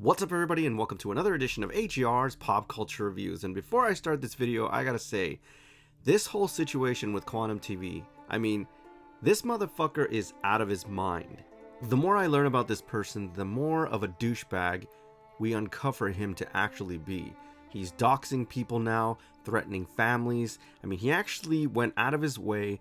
What's up everybody and welcome to another edition of HER's Pop Culture Reviews. And before I start this video, I gotta say, this whole situation with Quantum TV, this motherfucker is out of his mind. The more I learn about this person, the more of a douchebag we uncover him to actually be. He's doxing people now, threatening families. He actually went out of his way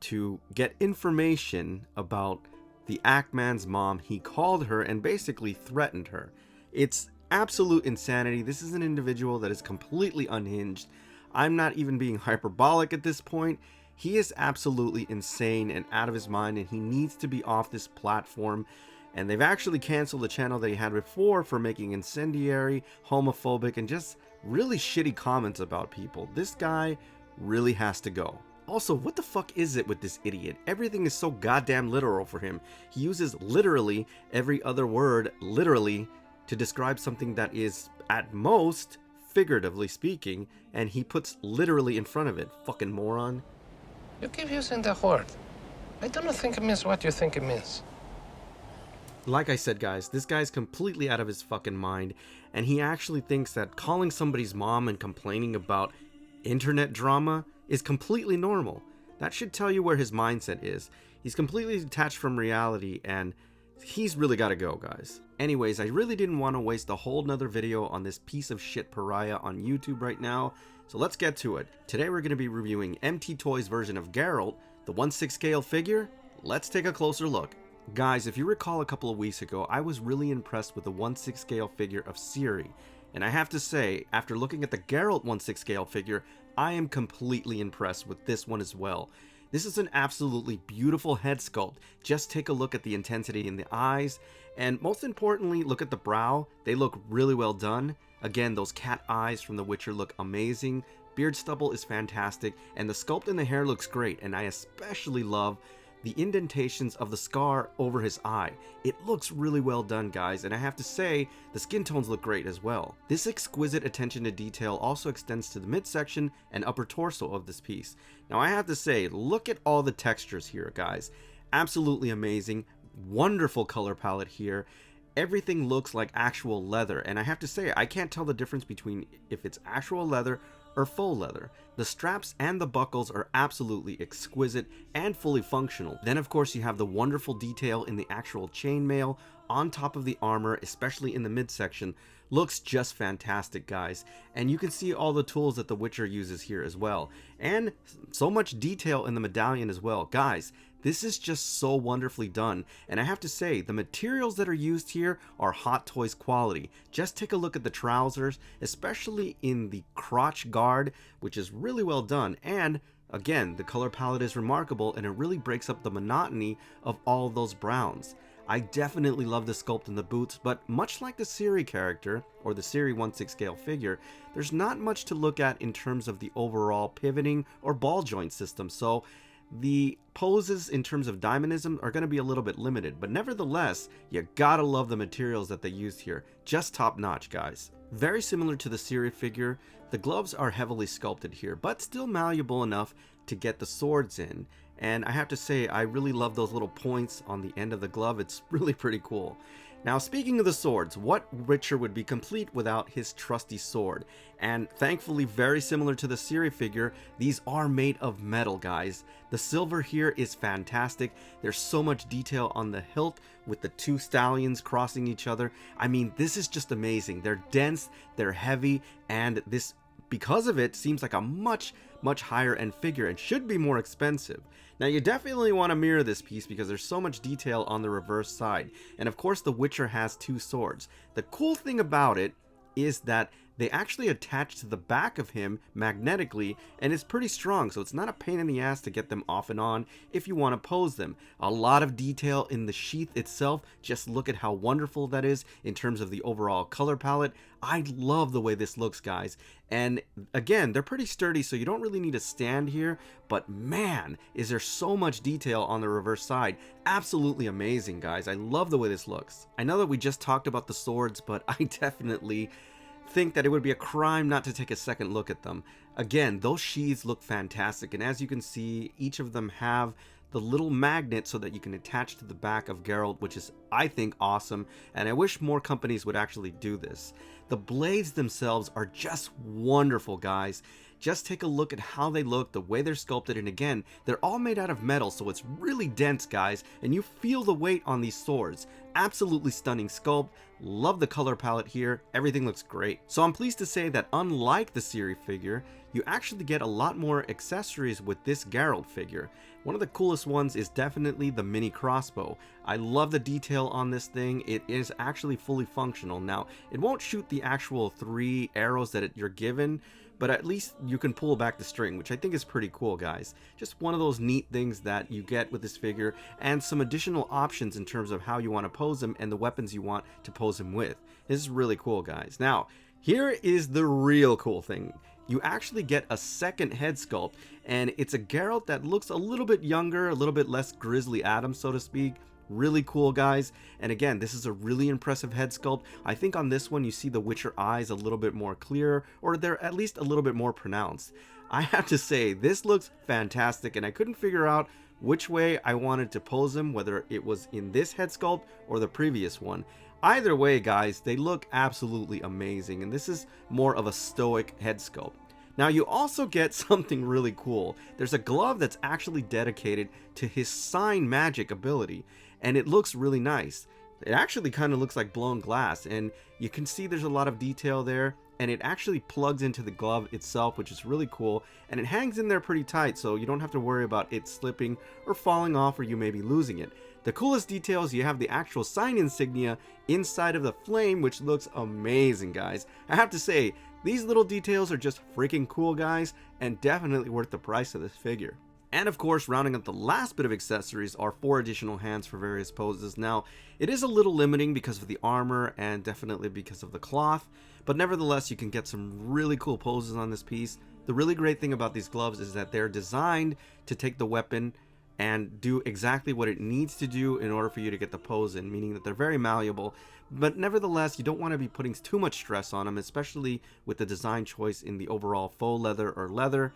to get information about the Ackman's mom. He called her and basically threatened her. It's absolute insanity. This is an individual that is completely unhinged. I'm not even being hyperbolic at this point. He is absolutely insane and out of his mind, and he needs to be off this platform. And they've actually canceled the channel that he had before for making incendiary, homophobic, and just really shitty comments about people. This guy really has to go. Also, what the fuck is it with this idiot? Everything is so goddamn literal for him. He uses literally every other word literally to describe something that is, at most, figuratively speaking, and he puts literally in front of it. Fucking moron. You keep using that word. I don't think it means what you think it means. Like I said, guys, this guy's completely out of his fucking mind, and he actually thinks that calling somebody's mom and complaining about internet drama is completely normal. That should tell you where his mindset is. He's completely detached from reality, and he's really gotta go, guys. Anyways, I really didn't want to waste a whole nother video on this piece of shit pariah on YouTube right now, so let's get to it. Today we're going to be reviewing MT Toys' version of Geralt, the 1/6 scale figure. Let's take a closer look. Guys, if you recall a couple of weeks ago, I was really impressed with the 1/6 scale figure of Ciri, and I have to say, after looking at the Geralt 1/6 scale figure, I am completely impressed with this one as well. This is an absolutely beautiful head sculpt. Just take a look at the intensity in the eyes, and most importantly, look at the brow. They look really well done. Again, those cat eyes from The Witcher look amazing. Beard stubble is fantastic, and the sculpt in the hair looks great, and I especially love the indentations of the scar over his eye. It looks really well done, guys, and I have to say, the skin tones look great as well. This exquisite attention to detail also extends to the midsection and upper torso of this piece. Now I have to say, look at all the textures here, guys. Absolutely amazing. Wonderful color palette here. Everything looks like actual leather, and I have to say, I can't tell the difference between if it's actual leather or faux leather. The straps and the buckles are absolutely exquisite and fully functional. Then of course you have the wonderful detail in the actual chainmail on top of the armor, especially in the midsection. Looks just fantastic, guys, and you can see all the tools that the Witcher uses here as well, and so much detail in the medallion as well. Guys, this is just so wonderfully done, and I have to say, the materials that are used here are Hot Toys quality. Just take a look at the trousers, especially in the crotch guard, which is really well done, and again, the color palette is remarkable, and it really breaks up the monotony of all those browns. I definitely love the sculpt in the boots, but much like the Ciri character, or the Ciri 1/6 scale figure, there's not much to look at in terms of the overall pivoting or ball joint system, so the poses in terms of diamonism are going to be a little bit limited, but nevertheless, you gotta love the materials that they used here. Just top notch, guys. Very similar to the Ciri figure, the gloves are heavily sculpted here, but still malleable enough to get the swords in. And I have to say, I really love those little points on the end of the glove. It's really pretty cool. Now, speaking of the swords, what Witcher would be complete without his trusty sword? And thankfully, very similar to the Ciri figure, these are made of metal, guys. The silver here is fantastic. There's so much detail on the hilt with the two stallions crossing each other. This is just amazing. They're dense, they're heavy, and this, because of it, seems like a much higher end figure and should be more expensive. Now you definitely want to mirror this piece because there's so much detail on the reverse side, and of course the Witcher has two swords. The cool thing about it is that they actually attach to the back of him magnetically, and it's pretty strong, so it's not a pain in the ass to get them off and on if you want to pose them. A lot of detail in the sheath itself. Just look at how wonderful that is in terms of the overall color palette. I love the way this looks, guys, and again, they're pretty sturdy, so you don't really need to stand here, but man, is there so much detail on the reverse side. Absolutely amazing, guys. I love the way this looks. I know that we just talked about the swords, but I definitely think that it would be a crime not to take a second look at them. Again, those sheaths look fantastic, and as you can see, each of them have the little magnet so that you can attach to the back of Geralt, which is, I think, awesome, and I wish more companies would actually do this. The blades themselves are just wonderful, guys. Just take a look at how they look, the way they're sculpted, and again, they're all made out of metal, so it's really dense, guys, and you feel the weight on these swords. Absolutely stunning sculpt. Love the color palette here. Everything looks great. So I'm pleased to say that unlike the Ciri figure, you actually get a lot more accessories with this Geralt figure. One of the coolest ones is definitely the mini crossbow. I love the detail on this thing. It is actually fully functional. Now, it won't shoot the actual 3 arrows that you're given, but at least you can pull back the string, which I think is pretty cool, guys. Just one of those neat things that you get with this figure, and some additional options in terms of how you want to pose him and the weapons you want to pose him with. This is really cool, guys. Now, here is the real cool thing. You actually get a second head sculpt, and it's a Geralt that looks a little bit younger, a little bit less Grizzly Adams, so to speak. Really cool, guys. And again, this is a really impressive head sculpt. I think on this one you see the Witcher eyes a little bit more clear, or they're at least a little bit more pronounced. I have to say, this looks fantastic, and I couldn't figure out which way I wanted to pose him, whether it was in this head sculpt or the previous one. Either way, guys, they look absolutely amazing, and this is more of a stoic head sculpt. Now, you also get something really cool. There's a glove that's actually dedicated to his sign magic ability, and it looks really nice. It actually kind of looks like blown glass, and you can see there's a lot of detail there, and it actually plugs into the glove itself, which is really cool, and it hangs in there pretty tight, so you don't have to worry about it slipping or falling off, or you may be losing it. The coolest detail is you have the actual sign insignia inside of the flame, which looks amazing, guys. I have to say, these little details are just freaking cool, guys, and definitely worth the price of this figure. And of course, rounding up the last bit of accessories are 4 additional hands for various poses. Now, it is a little limiting because of the armor and definitely because of the cloth, but nevertheless, you can get some really cool poses on this piece. The really great thing about these gloves is that they're designed to take the weapon and do exactly what it needs to do in order for you to get the pose in, meaning that they're very malleable, but nevertheless, you don't want to be putting too much stress on them, especially with the design choice in the overall faux leather or leather.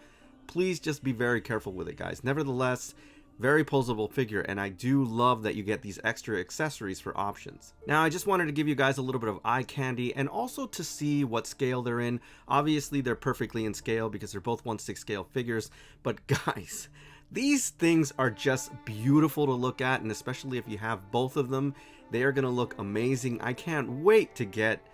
Please just be very careful with it, guys. Nevertheless, very posable figure, and I do love that you get these extra accessories for options. Now, I just wanted to give you guys a little bit of eye candy and also to see what scale they're in. Obviously, they're perfectly in scale because they're both 1/6 scale figures, but guys, these things are just beautiful to look at, and especially if you have both of them, they are going to look amazing. I can't wait to get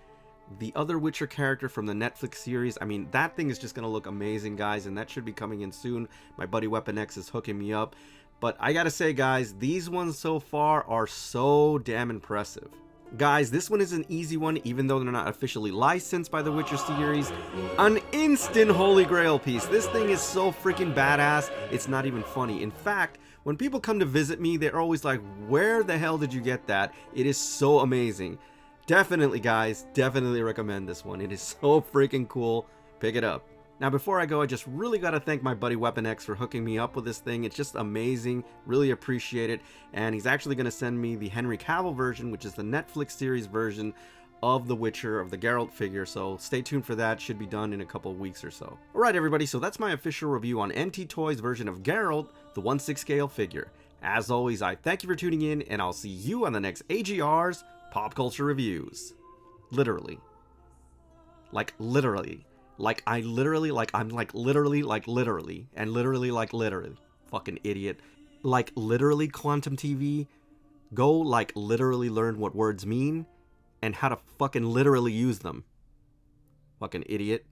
the other Witcher character from the Netflix series. I mean, that thing is just going to look amazing, guys, and that should be coming in soon. My buddy Weapon X is hooking me up. But I gotta say, guys, these ones so far are so damn impressive. Guys, this one is an easy one, even though they're not officially licensed by the Witcher series. An instant holy grail piece. This thing is so freaking badass, it's not even funny. In fact, when people come to visit me, they're always like, where the hell did you get that? It is so amazing. Definitely, guys, definitely recommend this one. It is so freaking cool. Pick it up. Now, before I go, I just really got to thank my buddy Weapon X for hooking me up with this thing. It's just amazing. Really appreciate it. And he's actually going to send me the Henry Cavill version, which is the Netflix series version of The Witcher, of the Geralt figure. So stay tuned for that. Should be done in a couple of weeks or so. Alright, everybody. So that's my official review on NT Toys version of Geralt, the 1/6 scale figure. As always, I thank you for tuning in, and I'll see you on the next AGR's Pop Culture Reviews. Literally. Like, literally. Like, I'm literally, and literally like literally. Fucking idiot. Like, literally Quantum TV. Go, like, literally learn what words mean, and how to fucking literally use them. Fucking idiot.